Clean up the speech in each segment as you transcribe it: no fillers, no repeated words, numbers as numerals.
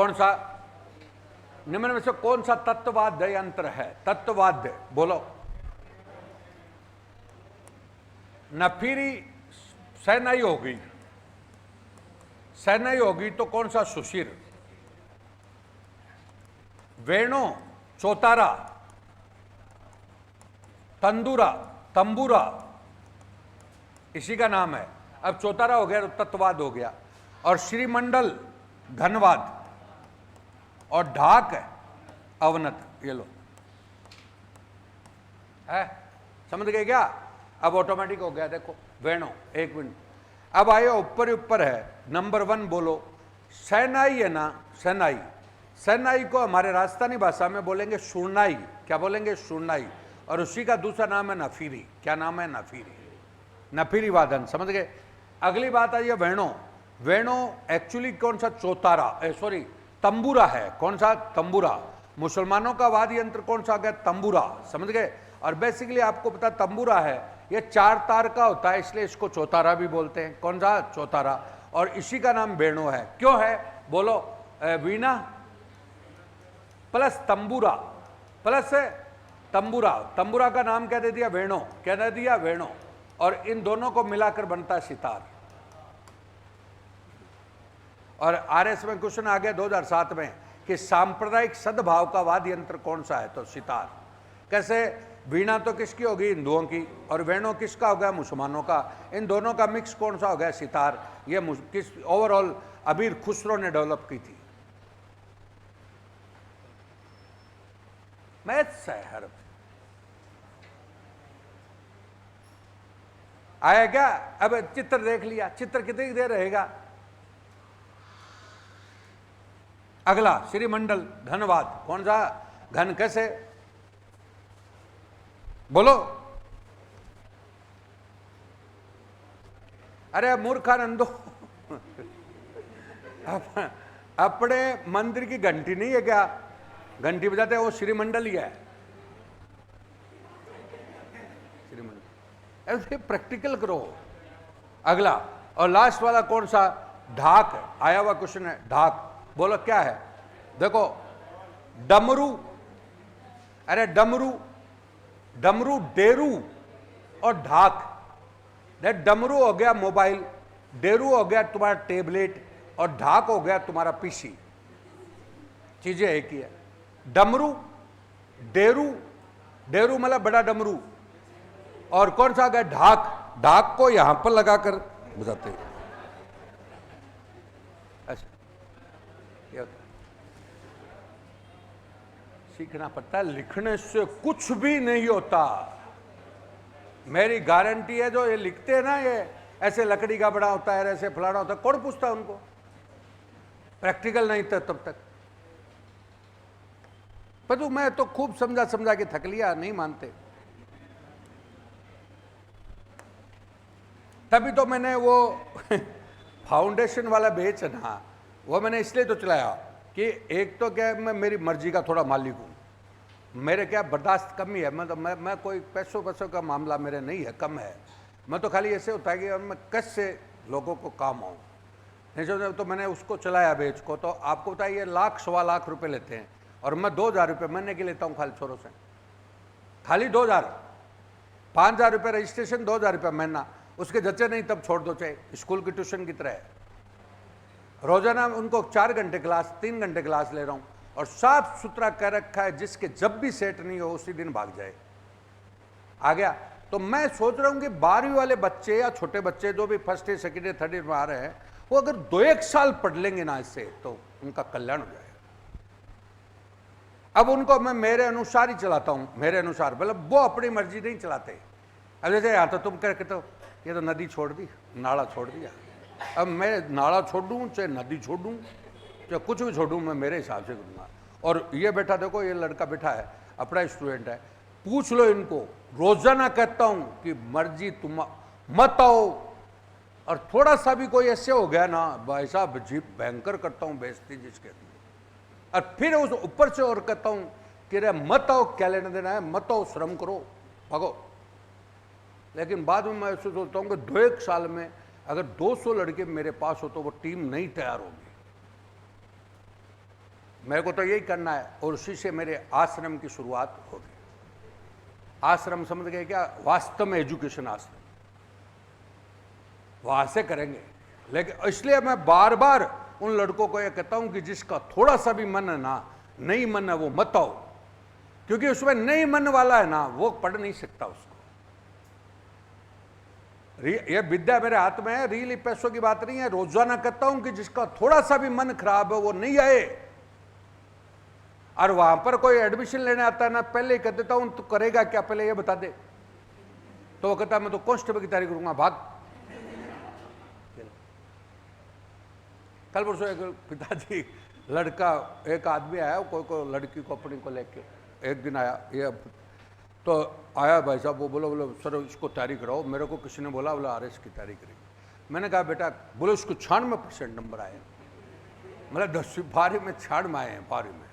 कौन सा निम्न में से कौन सा तत्ववाद्य यंत्र है? तत्ववाद्य बोलो। नफीरी शहनाई होगी, शहनाई होगी तो कौन सा? सुशिर। वेणु चौतारा, तंदूरा तंबूरा, इसी का नाम है। अब चौतारा हो गया तो तत्ववाद हो गया, और श्रीमंडल धनवाद, और ढाक है अवनत। ये लो है, समझ गए क्या? अब ऑटोमेटिक हो गया। देखो वेणु, एक मिनट। अब आयो ऊपर ही ऊपर है, नंबर 1 बोलो। शहनाई है ना, शहनाई। शहनाई को हमारे राजस्थानी भाषा में बोलेंगे सुरनाई। क्या बोलेंगे? सुरनाई। और उसी का दूसरा नाम है नफीरी। क्या नाम है? नफीरी। नफीरी वादन, समझ गए? अगली बात आई है वेणु। वेणु एक्चुअली कौन सा? चौतारा, सॉरी तंबूरा है। कौन सा? तंबूरा। मुसलमानों का वाद्य यंत्र कौन सा आ गया? तंबूरा, समझ गए? और बेसिकली आपको पता तंबूरा है, ये 4 तार का होता है, इसलिए इसको चौतारा भी बोलते हैं। कौन सा? चौतारा। और इसी का नाम वेणु है। क्यों है बोलो? वीणा प्लस तंबूरा प्लस तंबूरा, तंबूरा का नाम क्या दे दिया? वेणु। क्या दे दिया? वेणु। और इन दोनों को मिलाकर बनता है सितार। और आरएस में क्वेश्चन आ गया 2007 में कि सांप्रदायिक सद्भाव का वाद्य यंत्र कौन सा है? तो सितार। कैसे? वीणा तो किसकी होगी? हिंदुओं की, और वेणु किसका हो गया? मुसलमानों का। इन दोनों का मिक्स कौन सा हो गया? सितार। ये किस ओवरऑल अमीर खुसरो ने डेवलप की थी। मैथ्स है हर। आया क्या? अब चित्र देख लिया, चित्र कितनी देर रहेगा? अगला श्रीमंडल धनवाद, कौन सा? घन। कैसे बोलो? अरे मूर्खानंदो, अपने मंदिर की घंटी नहीं है क्या? घंटी बजाते हैं, वो श्रीमंडल ही है। श्रीमंडल। ऐसे प्रैक्टिकल करो। अगला और लास्ट वाला कौन सा? ढाक। आया हुआ क्वेश्चन है, ढाक। बोलो क्या है? देखो डमरू, अरे डमरू, डमरू, डेरू और ढाक। डमरू हो गया मोबाइल, डेरू हो गया तुम्हारा टेबलेट, और ढाक हो गया तुम्हारा पीसी। चीजें एक ही है। डमरू, डेरू, डेरू मतलब बड़ा डमरू, और कौन सा आ गया? ढाक। ढाक को यहां पर लगाकर बजाते हैं। अच्छा, सीखना पड़ता है, लिखने से कुछ भी नहीं होता। मेरी गारंटी है, जो ये लिखते हैं ना, ये ऐसे लकड़ी का बड़ा होता है, ऐसे फलाना होता है, कौन पूछता है उनको? प्रैक्टिकल नहीं था तब तक। पर मैं तो खूब समझा समझा के थक लिया, नहीं मानते। तभी तो मैंने वो फाउंडेशन वाला बेच ना, वो मैंने इसलिए तो चलाया कि एक तो क्या, मैं मेरी मर्जी का थोड़ा मालिक हूँ। मेरे क्या बर्दाश्त कम ही है। मैं कोई पैसों का मामला मेरे नहीं है, कम है। मैं तो खाली ऐसे होता है कि मैं कैसे लोगों को काम आऊँ। नहीं तो मैंने उसको चलाया बेच को। तो आपको पता है ये लाख 1.25 लाख रुपए लेते हैं, और मैं 2000 रुपये महीने के लेता हूँ खाली छोरों से। खाली 2000, 5000 रुपये रजिस्ट्रेशन, 2000 रुपये महीना। उसके जच्चे नहीं तब छोड़ दो, चाहे स्कूल की ट्यूशन की तरह है। रोजाना उनको 4 घंटे क्लास, 3 घंटे क्लास ले रहा हूँ, और साफ सुथरा कह रखा है, जिसके जब भी सेट नहीं हो उसी दिन भाग जाए। आ गया? तो मैं सोच रहा हूं कि 12वीं वाले बच्चे या छोटे बच्चे जो भी first year, second year, third year में आ रहे हैं, वो अगर 2-1 साल पढ़ लेंगे ना इससे, तो उनका कल्याण हो जाएगा। अब उनको मैं मेरे अनुसार ही चलाता हूं, मेरे अनुसार, मतलब वो अपनी मर्जी नहीं चलाते। अब जैसे यहाँ तो तुम कहते हो ये तो नदी छोड़ दी, नाला छोड़ दिया। अब मैं नाला छोड़ दूँ, चाहे नदी छोड़ दूँ, चाहे कुछ भी छोड़ूँ, मैं मेरे हिसाब से करूँगा। और ये बेटा देखो, ये लड़का बैठा है, अपना स्टूडेंट है, पूछ लो इनको। रोजाना कहता हूं कि मर्जी तुम मत आओ, और थोड़ा सा भी कोई ऐसे हो गया ना, भाई साहब जी भयंकर करता हूं बेइज्जती जिसके। और फिर उस ऊपर से और कहता हूं कि रे मत आओ, क्या लेना देना है, मत आओ, श्रम करो, भागो। लेकिन बाद में मैं ऐसे सोचता हूं कि 2-1 साल में अगर 200 लड़के मेरे पास हो तो वो टीम नहीं तैयार होगी। मेरे को तो यही करना है, और उसी से मेरे आश्रम की शुरुआत होगी। आश्रम समझ गए क्या? वास्तव में एजुकेशन आश्रम, वहां से करेंगे। लेकिन इसलिए मैं बार बार उन लड़कों को यह कहता हूं कि जिसका थोड़ा सा भी मन है ना, नहीं मन है, वो मत आओ, क्योंकि उसमें नहीं मन वाला है ना, वो पढ़ नहीं सकता उसको। ये विद्या मेरे हाथ में है, रियली पैसों की बात नहीं है। रोजाना कहता हूं कि जिसका थोड़ा सा भी मन खराब है वो नहीं आए। और वहां पर कोई एडमिशन लेने आता है ना, पहले ही कह देता हूं तू करेगा क्या, पहले ये बता दे। तो वो कहता मैं तो कांस्टेबल की तैयारी करूंगा, भाग। कल परसों एक पिताजी, लड़का, एक आदमी आया, कोई लड़की को अपनी को लेके एक दिन आया, ये तो आया भाई साहब, वो बोलो सर इसको तैयारी कराओ। मेरे को किसी ने बोला RS की तैयारी करेगी। मैंने कहा बेटा, बोलो उसको 96% नंबर आए, मतलब 10वीं 12वीं में 96 आए हैं, 12वीं में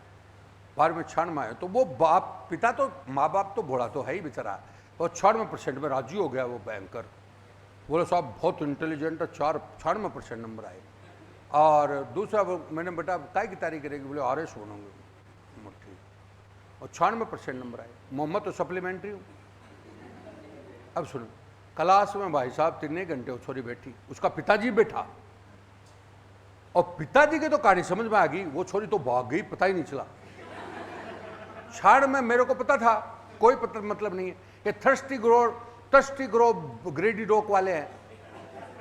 96 आए। तो वो बाप, पिता तो, माँ बाप तो बूढ़ा तो है ही बेचारा, वो 96% में राजी हो गया। वो बैंकर बोले साहब बहुत इंटेलिजेंट है, 96% नंबर आए। और दूसरा मैंने बेटा काय की तैयारी करेगी? बोले RS बनूंगे। ठीक, और 96% नंबर आए। मोहम्मद तो सप्लीमेंट्री हूँ। अब सुनो, क्लास में भाई साहब 3 घंटे वो छोरी बैठी, उसका पिताजी बैठा, और पिताजी की तो कहानी समझ में आ गई, वो छोरी तो भाग गई, पता ही नहीं चला। छाड़ में मेरे को पता था, कोई पता मतलब नहीं है। ये थर्स्टी ग्रो ग्रेडी डॉक वाले हैं,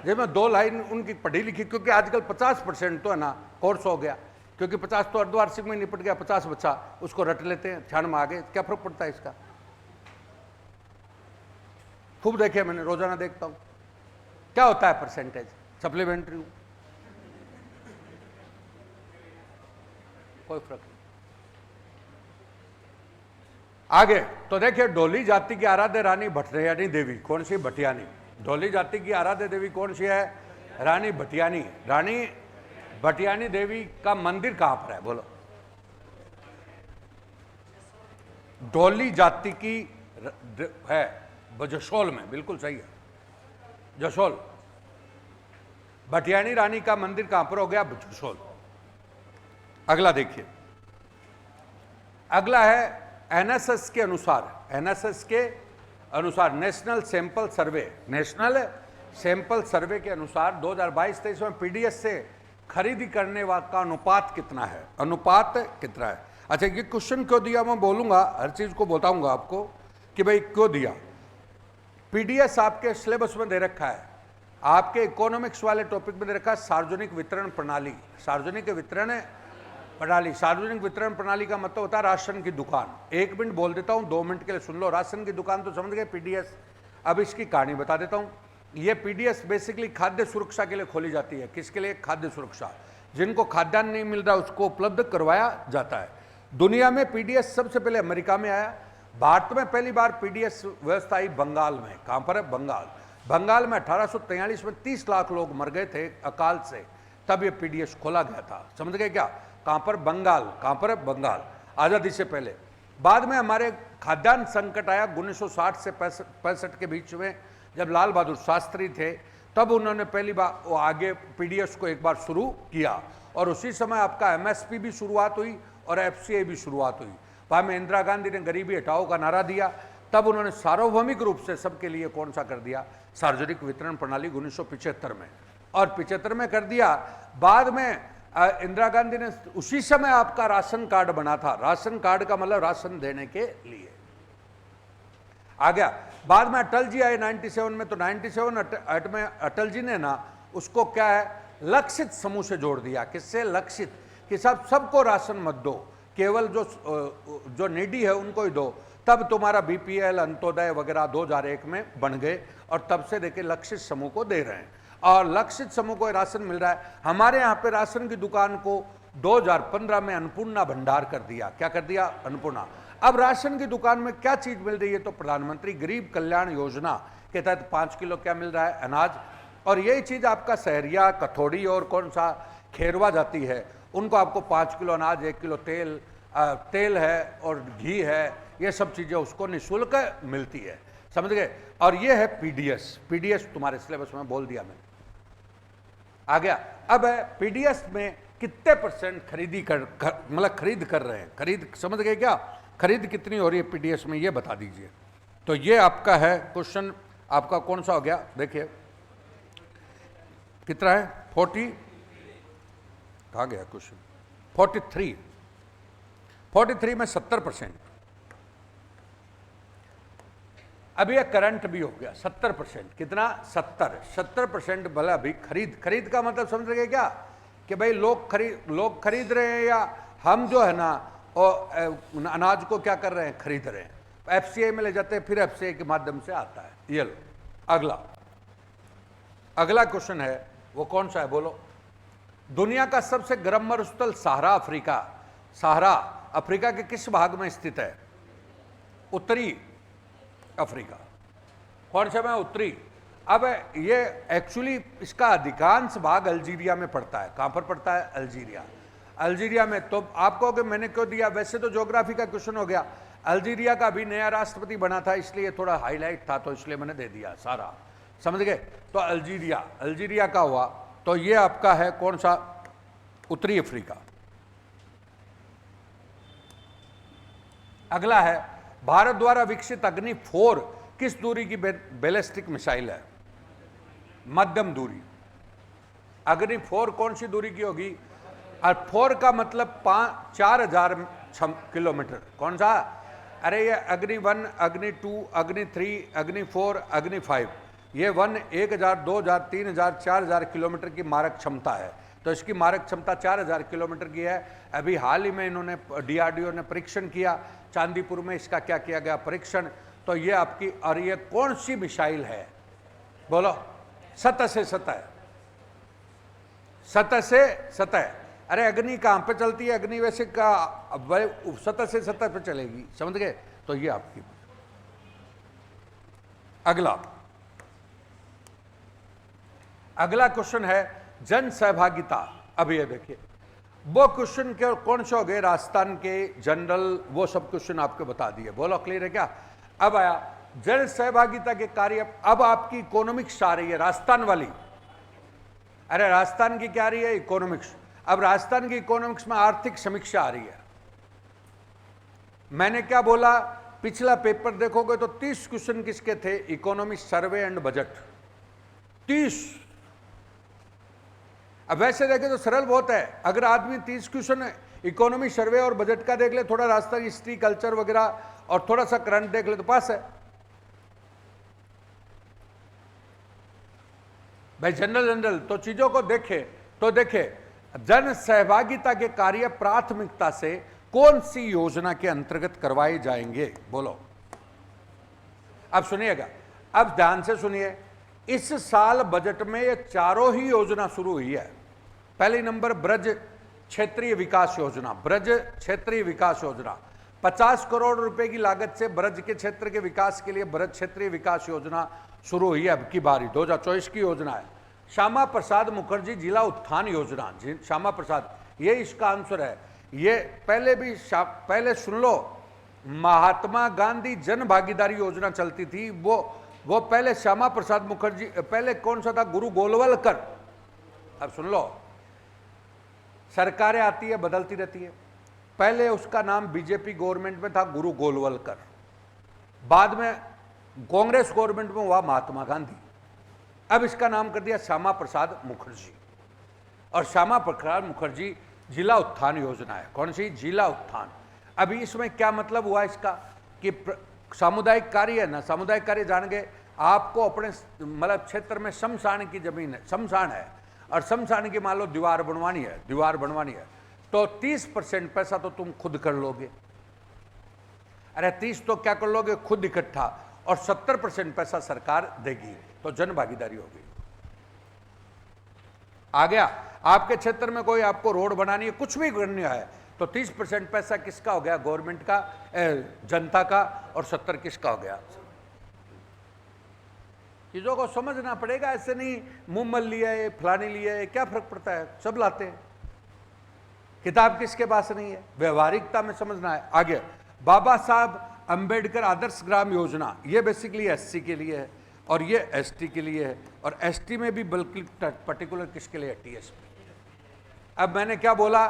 जिसमें 2 लाइन उनकी पढ़ी लिखी, क्योंकि आजकल 50% तो है ना कोर्स हो गया, क्योंकि 50 तो अर्धवार्षिक में निपट गया, 50 बच्चा उसको रट लेते हैं, क्षण में आगे क्या फर्क पड़ता है इसका। खूब देखे मैंने, रोजाना देखता हूं क्या होता है परसेंटेज, सप्लीमेंट्री हूं, कोई फर्क नहीं। आगे तो देखिए, डोली जाति की आराध्य रानी भटियानी देवी, कौन सी? भटियानी। डोली जाति की आराध्य देवी कौन सी है? रानी भटियानी। रानी भटियानी देवी का मंदिर कहां पर है बोलो? डोली जाति की है जसोल में, बिल्कुल सही है, जसोल। भटियानी रानी का मंदिर कहां पर हो गया? जसोल। अगला देखिए, अगला है NSS के अनुसार, NSS के अनुसार national sample survey, national sample survey के अनुसार 2022-23 में PDS से खरीदी करने वाला का अनुपात कितना है? अनुपात कितना है? अच्छा, ये क्वेश्चन क्यों दिया मैं बोलूंगा, हर चीज को बताऊंगा आपको कि भाई क्यों दिया। PDS आपके सिलेबस में दे रखा है, आपके इकोनॉमिक्स वाले टॉपिक में दे रखा है सार्वजनिक वितरण प्रणाली। सार्वजनिक वितरण प्रणाली, सार्वजनिक वितरण प्रणाली का मतलब होता है राशन की दुकान। 1 मिनट बोल देता हूं, 2 मिनट के लिए सुन लो। राशन की दुकान तो समझ गए, PDS। अब इसकी कहानी बता देता हूं। ये PDS बेसिकली खाद्य सुरक्षा के लिए खोली जाती है। किसके लिए? खाद्य सुरक्षा। जिनको खाद्यान्न नहीं मिल रहा उसको उपलब्ध करवाया जाता है। दुनिया में PDS सबसे पहले अमेरिका में आया। भारत में पहली बार PDS व्यवस्था आई बंगाल में। कहां पर है? बंगाल। बंगाल में 1843 में 30 लाख लोग मर गए थे अकाल से, तब ये PDS खोला गया था। समझ गए क्या? कहां पर? बंगाल। कहां पर है? बंगाल, आजादी से पहले। बाद में हमारे खाद्यान्न संकट आया 1960 से 65 के बीच में, जब लाल बहादुर शास्त्री थे, तब उन्होंने पहली बार वो आगे PDS को एक बार शुरू किया, और उसी समय आपका MSP भी शुरुआत हुई और FCI भी शुरुआत हुई। बाद में इंदिरा गांधी ने गरीबी हटाओ का नारा दिया, तब उन्होंने सार्वभौमिक रूप से सबके लिए कौन सा कर दिया? सार्वजनिक वितरण प्रणाली 1975 में, और 75 में कर दिया। बाद में इंदिरा गांधी ने उसी समय आपका राशन कार्ड बना था। राशन कार्ड का मतलब राशन देने के लिए आ गया। बाद में अटल जी आए 97 में, तो 97 में अटल जी ने ना उसको क्या है, लक्षित समूह से जोड़ दिया। किससे? लक्षित, कि सबको राशन मत दो, केवल जो नीडी है उनको ही दो। तब तुम्हारा BPL, अंत्योदय वगैरह 2001 में बन गए, और तब से देखिए लक्षित समूह को दे रहे हैं, और लक्षित समूह को राशन मिल रहा है। हमारे यहाँ पे राशन की दुकान को 2015 में अन्नपूर्णा भंडार कर दिया। क्या कर दिया? अन्नपूर्णा। अब राशन की दुकान में क्या चीज मिल रही है? तो प्रधानमंत्री गरीब कल्याण योजना के तहत 5 किलो क्या मिल रहा है? अनाज। और यही चीज आपका सहरिया, कथौड़ी और कौन सा खेरवा जाती है, उनको आपको 5 किलो अनाज, 1 किलो तेल है और घी है, ये सब चीजें उसको निःशुल्क मिलती है। समझ गए? और ये है PDS तुम्हारे सिलेबस में बोल दिया मैंने। आ गया। अब PDS में कितने परसेंट खरीदी मतलब खरीद कर रहे हैं, खरीद समझ गए क्या, खरीद कितनी हो रही है पीडीएस में, ये बता दीजिए। तो ये आपका है क्वेश्चन, आपका कौन सा हो गया, देखिए कितना है, 40, कहाँ गया क्वेश्चन, 43 में 70%। अब ये करंट भी हो गया 70%, कितना, 70% भला अभी खरीद का मतलब समझ रहे क्या, कि भाई लोग खरीद रहे हैं, या हम जो है ना और अनाज को क्या कर रहे हैं, खरीद रहे हैं, एफसीआई में ले जाते हैं, फिर एफसीआई के माध्यम से आता है। ये लो अगला क्वेश्चन है, वो कौन सा है बोलो। दुनिया का सबसे गर्म मरुस्थल सहारा अफ्रीका के किस भाग में स्थित है, उत्तरी अफ्रीका। कौन सा में, उत्तरी। अब ये एक्चुअली इसका अधिकांश भाग अल्जीरिया में पड़ता है। कहां पर पड़ता है, अल्जीरिया में। तो आप कहोगे मैंने क्यों दिया, वैसे तो ज्योग्राफी का क्वेश्चन हो गया, अल्जीरिया का भी नया राष्ट्रपति बना था इसलिए थोड़ा हाईलाइट था, तो इसलिए मैंने दे दिया सारा, समझ गए। तो अल्जीरिया का हुआ, तो ये आपका है कौन सा, उत्तरी अफ्रीका। अगला है, भारत द्वारा विकसित अग्नि 4 किस दूरी की बैलिस्टिक मिसाइल है, मध्यम दूरी। अग्नि 4 कौन सी दूरी की होगी, और 4 का मतलब 4000 किलोमीटर। कौन सा, अरे ये अग्नि 1, अग्नि 2, अग्नि 3, अग्नि 4, अग्नि 5, ये 1 1000, 2000, 3000, 4000 किलोमीटर की मारक क्षमता है। तो इसकी मारक क्षमता 4000 किलोमीटर की है। अभी हाल ही में इन्होंने डीआरडीओ ने परीक्षण किया, चांदीपुर में इसका क्या किया गया परीक्षण। तो ये आपकी, और ये कौन सी मिसाइल है बोलो, सतह से सतह। अरे अग्नि कहां पे चलती है, अग्नि वैसे का सतह से सतह पे चलेगी, समझ गए। तो ये आपकी। अगला क्वेश्चन है जन सहभागिता। अब ये देखिए वो क्वेश्चन के कौन से हो गए, राजस्थान के जनरल, वो सब क्वेश्चन आपको बता दिए। बोलो क्लियर है क्या। अब आया जन सहभागिता के कार्य। अब आपकी इकोनॉमिक्स आ रही है राजस्थान वाली। अरे राजस्थान की क्या आ रही है, इकोनॉमिक्स। अब राजस्थान की इकोनॉमिक्स में आर्थिक समीक्षा आ रही है। मैंने क्या बोला, पिछला पेपर देखोगे तो 30 क्वेश्चन किसके थे, इकोनॉमी, सर्वे एंड बजट, 30। अब वैसे देखे तो सरल बहुत है, अगर आदमी 30 क्वेश्चन इकोनॉमी, सर्वे और बजट का देख ले, थोड़ा राजस्थान हिस्ट्री, कल्चर वगैरह और थोड़ा सा करंट देख ले तो पास है भाई। जनरल तो चीजों को देखे तो देखे जन सहभागिता के कार्य प्राथमिकता से कौन सी योजना के अंतर्गत करवाए जाएंगे, बोलो। अब सुनिएगा, अब ध्यान से सुनिए। इस साल बजट में ये चारों ही योजना शुरू हुई है। पहली नंबर ब्रज क्षेत्रीय विकास योजना, 50 करोड़ रुपए की लागत से ब्रज के क्षेत्र के विकास के लिए ब्रज क्षेत्रीय विकास योजना शुरू हुई है। अब की बारी 2024 की योजना है। श्यामा प्रसाद मुखर्जी जिला उत्थान योजना, श्यामा प्रसाद, ये इसका आंसर है। ये पहले सुन लो, महात्मा गांधी जन भागीदारी योजना चलती थी, वो पहले श्यामा प्रसाद मुखर्जी, पहले कौन सा था, गुरु गोलवलकर। अब सुन लो, सरकारें आती है बदलती रहती है। पहले उसका नाम बीजेपी गवर्नमेंट में था गुरु गोलवलकर, बाद में कांग्रेस गवर्नमेंट में हुआ महात्मा गांधी। अब इसका नाम कर दिया श्यामा प्रसाद मुखर्जी, और श्यामा प्रसाद मुखर्जी जिला उत्थान योजना है। कौन सी, जिला उत्थान। अभी इसमें क्या मतलब हुआ इसका, कि सामुदायिक कार्य है ना, सामुदायिक कार्य जान गए, आपको अपने मतलब क्षेत्र में शमशान की जमीन है, शमशान है, और शमशान की मान लो दीवार बनवानी है, तो 30% पैसा तो तुम खुद कर लोगे। अरे 30 तो क्या कर लोगे खुद इकट्ठा, और 70% पैसा सरकार देगी, तो जन भागीदारी होगी। आ गया, आपके क्षेत्र में कोई आपको रोड बनानी है, कुछ भी करनी है, तो 30% पैसा किसका हो गया, गवर्नमेंट का, जनता का, और 70 किसका हो गया। चीजों को समझना पड़ेगा, ऐसे नहीं मुंह मल लिया है, फलानी लिया है, क्या फर्क पड़ता है, सब लाते हैं। किताब किसके पास नहीं है, व्यवहारिकता में समझना है। आगे बाबा साहब अंबेडकर आदर्श ग्राम योजना, ये बेसिकली एससी के लिए है, और ये एसटी के लिए है, और एसटी में भी बल्कि पर्टिकुलर किसके लिए है, टीएसपी। अब मैंने क्या बोला,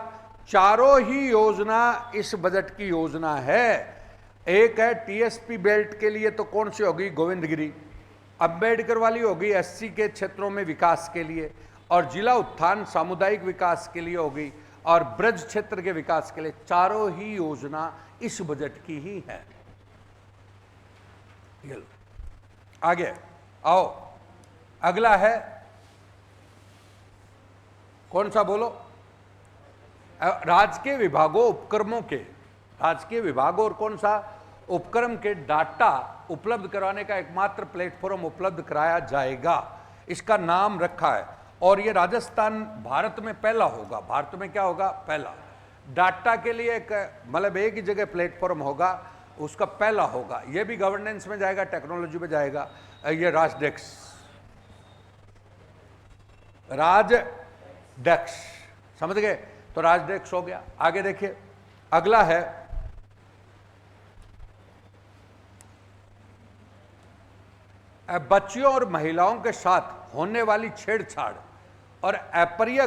चारों ही योजना इस बजट की योजना है। एक है टीएसपी बेल्ट के लिए, तो कौन सी होगी, गोविंदगिरी। अंबेडकर वाली होगी एससी के क्षेत्रों में विकास के लिए, और जिला उत्थान सामुदायिक विकास के लिए होगी, और ब्रज क्षेत्र के विकास के लिए। चारों ही योजना इस बजट की ही है। आगे आओ, अगला है कौन सा बोलो, राजकीय विभागों उपक्रमों के, राजकीय विभागों और कौन सा उपक्रम के डाटा उपलब्ध कराने का एकमात्र प्लेटफॉर्म उपलब्ध कराया जाएगा। इसका नाम रखा है, और ये राजस्थान भारत में पहला होगा। भारत में क्या होगा, पहला डाटा के लिए एक, मतलब एक ही जगह प्लेटफॉर्म होगा, उसका पहला होगा। ये भी गवर्नेंस में जाएगा, टेक्नोलॉजी में जाएगा। ये राजडेक्स, राजडेक्स समझ गए, तो राजडेक्स हो गया। आगे देखिए, अगला है बच्चियों और महिलाओं के साथ होने वाली छेड़छाड़ और अप्रिय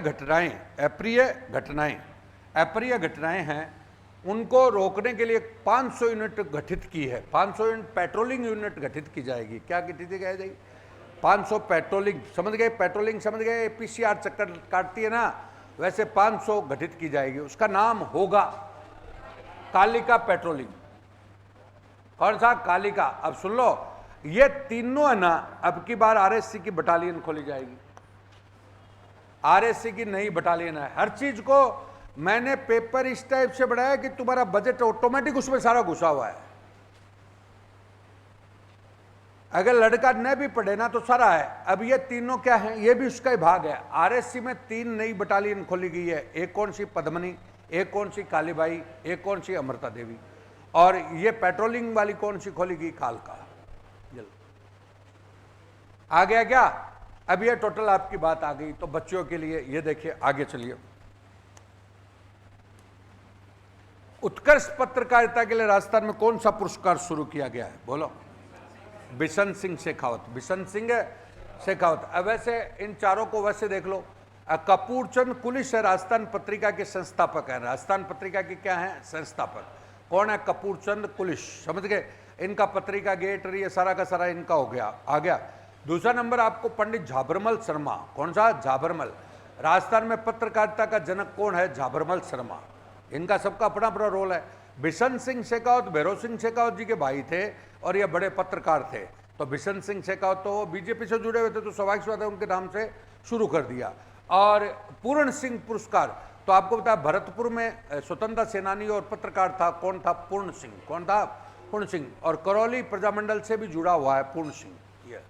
घटनाएं हैं, उनको रोकने के लिए 500 यूनिट गठित की है। 500 यूनिट पेट्रोलिंग यूनिट गठित की जाएगी। क्या गठित की जाएगी, 500 पेट्रोलिंग, समझ गए, पेट्रोलिंग समझ गए, पीसीआर चक्कर काटती है ना, वैसे 500 गठित की जाएगी। उसका नाम होगा कालिका पेट्रोलिंग। कौन सा, कालिका। अब सुन लो, ये तीनों है ना, अब की बार आरएससी की बटालियन खोली जाएगी। आरएससी की नई बटालियन है। हर चीज को मैंने पेपर इस टाइप से बढ़ाया कि तुम्हारा बजट ऑटोमेटिक उसमें सारा घुसा हुआ है। अगर लड़का न भी पढ़े ना तो सारा है। अब ये तीनों क्या है, ये भी उसका ही भाग है। आरएससी में 3 नई बटालियन खोली गई है। एक कौन सी, पद्मनी, एक कौन सी, कालीबाई, एक कौन सी, अमृता देवी, और ये पेट्रोलिंग वाली कौन सी खोली गई, कालका। आ गया क्या। अब ये टोटल आपकी बात आ गई। तो बच्चों के लिए ये देखिए, आगे चलिए। उत्कर्ष पत्रकारिता के लिए राजस्थान में कौन सा पुरस्कार शुरू किया गया है, बोलो। बिशन सिंह शेखावत, बिशन सिंह शेखावत। अब वैसे इन चारों को वैसे देख लो, कपूरचंद कुलिश है, राजस्थान पत्रिका के संस्थापक है। राजस्थान पत्रिका के क्या है, संस्थापक। कौन है, कपूरचंद कुलिश, समझ गए। इनका पत्रिका गेटर ये सारा का सारा इनका हो गया। आ गया दूसरा नंबर आपको, पंडित झाबरमल शर्मा। कौन सा, झाबरमल। राजस्थान में पत्रकारिता का जनक कौन है, झाबरमल शर्मा। इनका सबका अपना अपना रोल है। बिशन सिंह शेखावत भैरव सिंह शेखावत जी के भाई थे, और ये बड़े पत्रकार थे। तो बिशन सिंह शेखावत तो बीजेपी से जुड़े हुए थे, तो स्वाभाविक बात है उनके नाम से शुरू कर दिया। और पूर्ण सिंह पुरस्कार, तो आपको बताया भरतपुर में स्वतंत्रता सेनानी और पत्रकार था, कौन था, पूर्ण सिंह। कौन था, पूर्ण सिंह। और करौली प्रजामंडल से भी जुड़ा हुआ है पूर्ण सिंह। ये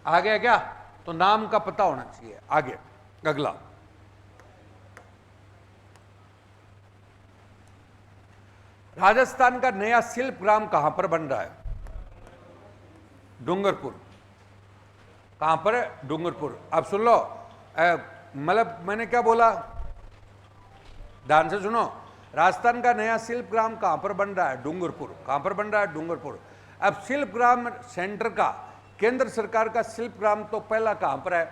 आ गया क्या, तो नाम का पता होना चाहिए। आगे अगला, राजस्थान का नया शिल्प ग्राम कहां पर बन रहा है, डूंगरपुर। कहां पर है, डूंगरपुर। अब सुन लो, मतलब मैंने क्या बोला, ध्यान से सुनो। राजस्थान का नया शिल्प ग्राम कहां पर बन रहा है, डूंगरपुर। कहां पर बन रहा है, डूंगरपुर। अब शिल्प ग्राम सेंटर का, केंद्र सरकार का शिल्प ग्राम तो पहला कहां पर है,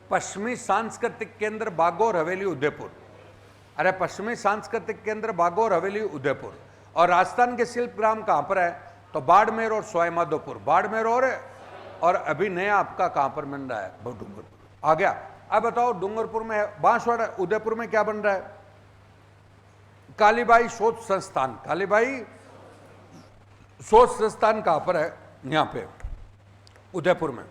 पश्चिमी सांस्कृतिक केंद्र बागोर हवेली उदयपुर। अरे पश्चिमी सांस्कृतिक केंद्र बागोर हवेली उदयपुर। और राजस्थान के शिल्प ग्राम कहां पर है, तो बाड़मेर और सवाई माधोपुर। बाड़मेर और अभी नया आपका कहां पर बन रहा है, डूंगरपुर। आ गया। अब बताओ, डूंगरपुर में है बांसवाड़ा, उदयपुर में क्या बन रहा है, कालीबाई शोध संस्थान। कालीबाई शोध संस्थान कहां पर है, यहां पे उदयपुर में।